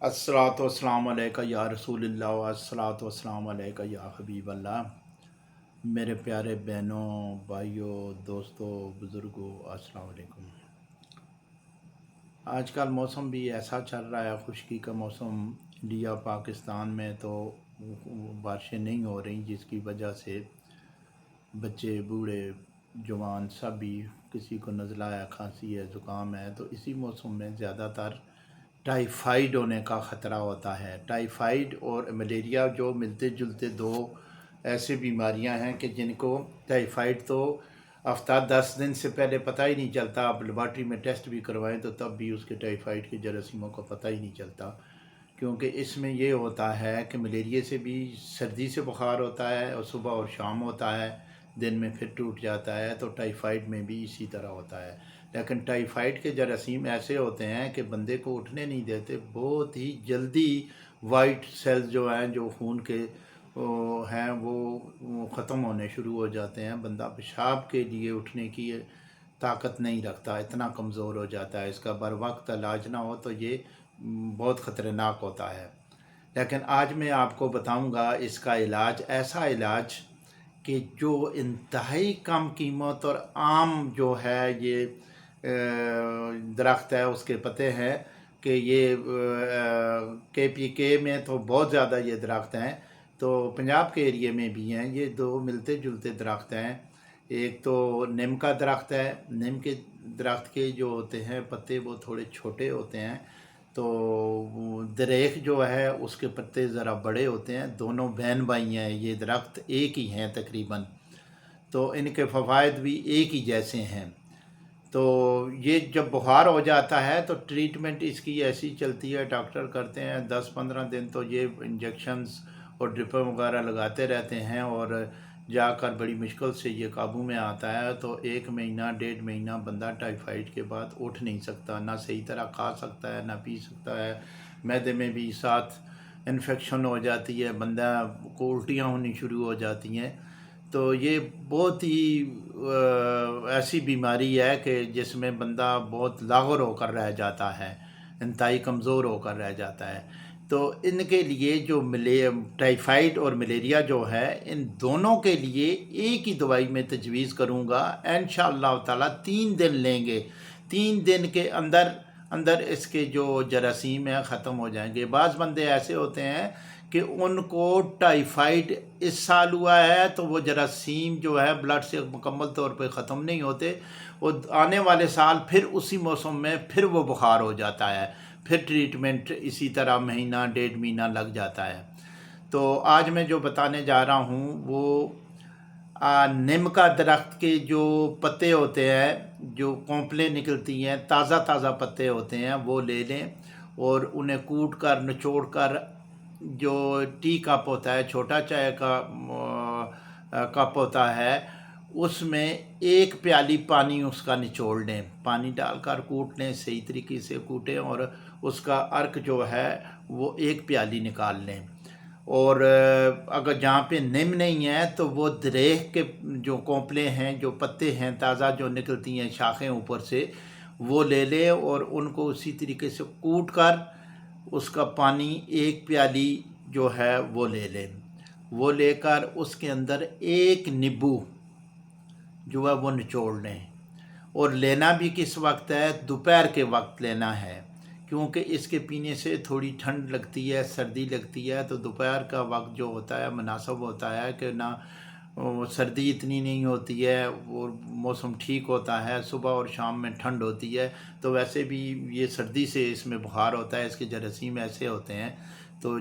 अस्सलातु वस्सलामु अलैका या रसूलल्लाह व अस्सलातु वस्सलामु अलैका या हबीब अल्लाह। मेरे प्यारे बहनों, भाइयों, दोस्तों, बुज़ुर्गों, अस्सलाम वालेकुम। आजकल मौसम भी ऐसा चल रहा है, खुश्की का मौसम। इंडिया पाकिस्तान में तो बारिशें नहीं हो रही, जिसकी वजह से बच्चे, बूढ़े, जवान सभी, किसी को नज़ला है, खांसी है, ज़ुकाम है। तो इसी मौसम में ज़्यादातर टाइफाइड होने का ख़तरा होता है। टाइफाइड और मलेरिया जो मिलते जुलते दो ऐसे बीमारियां हैं कि जिनको टाइफाइड तो हफ्ता 10 दिन से पहले पता ही नहीं चलता। आप लेबॉर्ट्री में टेस्ट भी करवाएं तो तब भी उसके टाइफाइड के जरासीमों का पता ही नहीं चलता, क्योंकि इसमें ये होता है कि मलेरिया से भी सर्दी से बुखार होता है और सुबह और शाम होता है, दिन में फिर टूट जाता है। तो टाइफाइड में भी इसी तरह होता है। लेकिन टाइफाइड के जरासीम ऐसे होते हैं कि बंदे को उठने नहीं देते। बहुत ही जल्दी वाइट सेल्स जो हैं, जो खून के हैं, वो ख़त्म होने शुरू हो जाते हैं। बंदा पेशाब के लिए उठने की ताकत नहीं रखता, इतना कमज़ोर हो जाता है। इसका बर वक्त इलाज ना हो तो ये बहुत ख़तरनाक होता है। लेकिन आज मैं आपको बताऊंगा इसका इलाज, ऐसा इलाज कि जो इंतहाई कम कीमत और आम जो है ये दरख्त है, उसके पत्ते हैं कि ये KPK में तो बहुत ज़्यादा ये दरख्त हैं, तो पंजाब के एरिए में भी हैं। ये दो मिलते जुलते दरख्त हैं। एक तो नीम का दरख्त है। नीम के दरख्त के जो होते हैं पत्ते वो थोड़े छोटे होते हैं, तो दरेख जो है उसके पत्ते ज़रा बड़े होते हैं। दोनों बहन भाई हैं, ये दरख्त एक ही हैं तकरीबन, तो इनके फ़वाइद भी एक ही जैसे हैं। तो ये जब बुखार हो जाता है तो ट्रीटमेंट इसकी ऐसी चलती है, डॉक्टर करते हैं 10-15 दिन तो ये इंजेक्शंस और ड्रिपें वगैरह लगाते रहते हैं, और जाकर बड़ी मुश्किल से ये काबू में आता है। तो 1 महीना 1.5 महीना बंदा टाइफाइड के बाद उठ नहीं सकता, ना सही तरह खा सकता है, ना पी सकता है। मैदे में भी साथ इन्फेक्शन हो जाती है, बंदा को उल्टियाँ होनी शुरू हो जाती हैं। तो ये बहुत ही ऐसी बीमारी है कि जिसमें बंदा बहुत लाग़र होकर रह जाता है, इंतहाई कमज़ोर होकर रह जाता है। तो इनके लिए जो टाइफाइड और मलेरिया जो है, इन दोनों के लिए एक ही दवाई मैं तजवीज़ करूँगा। इंशाअल्लाह ताला 3 दिन लेंगे, 3 दिन के अंदर अंदर इसके जो जरासीम हैं ख़त्म हो जाएंगे। बाज़ बंदे ऐसे होते हैं कि उनको टाइफाइड इस साल हुआ है तो वो जरासीम जो है ब्लड से मुकम्मल तौर पे ख़त्म नहीं होते, वो आने वाले साल फिर उसी मौसम में फिर वो बुखार हो जाता है, फिर ट्रीटमेंट इसी तरह महीना 1.5 महीना लग जाता है। तो आज मैं जो बताने जा रहा हूँ वो नीम का दरख्त के जो पत्ते होते हैं, जो कोंपलें निकलती हैं, ताज़ा ताज़ा पत्ते होते हैं, वो ले लें और उन्हें कूट कर निचोड़ कर, जो टी कप होता है, छोटा चाय का कप होता है, उसमें 1 प्याली पानी उसका निचोड़ लें। पानी डालकर कूट लें, सही तरीके से कूटें और उसका अर्क जो है वो 1 प्याली निकाल लें। और अगर जहाँ पे नीम नहीं है तो वो दरेख के जो कोंपले हैं, जो पत्ते हैं ताज़ा जो निकलती हैं शाखें ऊपर से, वो ले लें और उनको उसी तरीके से कूट कर उसका पानी 1 प्याली जो है वो ले लें। वो लेकर उसके अंदर 1 नींबू जो है वो निचोड़ लें। और लेना भी किस वक्त है? दोपहर के वक्त लेना है, क्योंकि इसके पीने से थोड़ी ठंड लगती है, सर्दी लगती है। तो दोपहर का वक्त जो होता है मुनासिब होता है कि ना सर्दी इतनी नहीं होती है और मौसम ठीक होता है, सुबह और शाम में ठंड होती है। तो वैसे भी ये सर्दी से इसमें बुखार होता है, इसके जरासीम ऐसे होते हैं। तो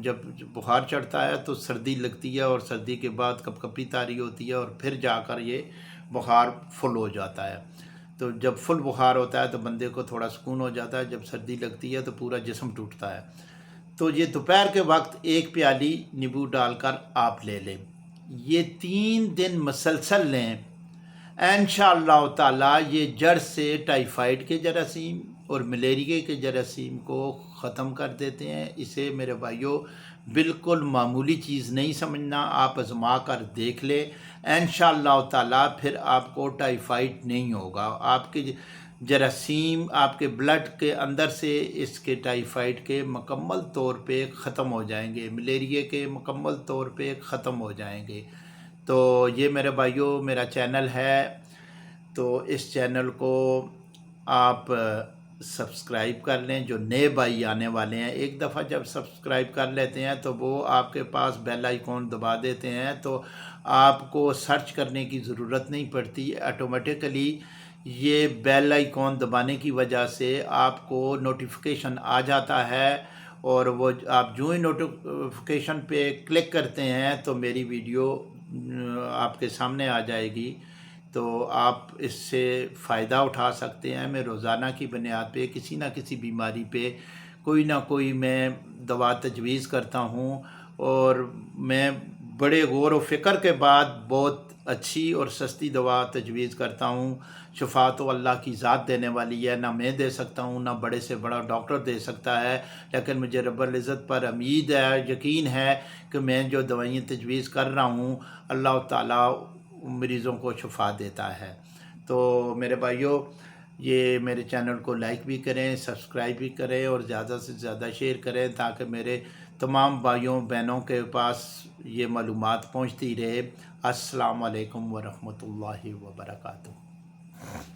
जब बुखार चढ़ता है तो सर्दी लगती है और सर्दी के बाद कपकपी तारी होती है और फिर जाकर ये बुखार फुल हो जाता है। तो जब फुल बुखार होता है तो बंदे को थोड़ा सुकून हो जाता है, जब सर्दी लगती है तो पूरा जिस्म टूटता है। तो ये दोपहर के वक्त 1 प्याली नींबू डालकर आप ले लें। ये 3 दिन मसलसल लें, इंशाअल्लाह ताला ये जड़ से टाइफाइड के जरासीम और मलेरिया के जरासीम को ख़त्म कर देते हैं। इसे मेरे भाइयों बिल्कुल मामूली चीज़ नहीं समझना, आप आज़मा कर देख लें। इंशाअल्लाह ताला फिर आपको टाइफाइड नहीं होगा। आपके जरासीम आपके ब्लड के अंदर से इसके टाइफाइड के मुकम्मल तौर पे ख़त्म हो जाएंगे, मलेरिया के मुकम्मल तौर पे ख़त्म हो जाएंगे। तो ये मेरे भाइयों मेरा चैनल है, तो इस चैनल को आप सब्सक्राइब कर लें। जो नए भाई आने वाले हैं, एक दफ़ा जब सब्सक्राइब कर लेते हैं तो वो आपके पास बेल आइकॉन दबा देते हैं, तो आपको सर्च करने की ज़रूरत नहीं पड़ती। ऑटोमेटिकली ये बेल आइकॉन दबाने की वजह से आपको नोटिफिकेशन आ जाता है, और वो आप जो ही नोटिफिकेशन पे क्लिक करते हैं तो मेरी वीडियो आपके सामने आ जाएगी। तो आप इससे फ़ायदा उठा सकते हैं। मैं रोज़ाना की बुनियाद पे किसी न किसी बीमारी पे कोई ना कोई मैं दवा तजवीज़ करता हूँ, और मैं बड़े गौर व फ़िक्र के बाद बहुत अच्छी और सस्ती दवा तजवीज़ करता हूँ। शफ़ा तो अल्लाह की ज़ात देने वाली है, ना मैं दे सकता हूँ ना बड़े से बड़ा डॉक्टर दे सकता है, लेकिन मुझे रब्बुल इज़्ज़त पर उम्मीद है, यकीन है कि मैं जो दवाइयाँ तजवीज़ कर रहा हूँ अल्लाह ताला मरीज़ों को शफ़ा देता है। तो मेरे भाइयों, ये मेरे चैनल को लाइक भी करें, सब्सक्राइब भी करें और ज़्यादा से ज़्यादा शेयर करें, ताकि मेरे तमाम भाइयों बहनों के पास ये मालूमात पहुँचती रहे। अस्सलाम वालेकुम व रहमतुल्लाहि व बरकातुहू।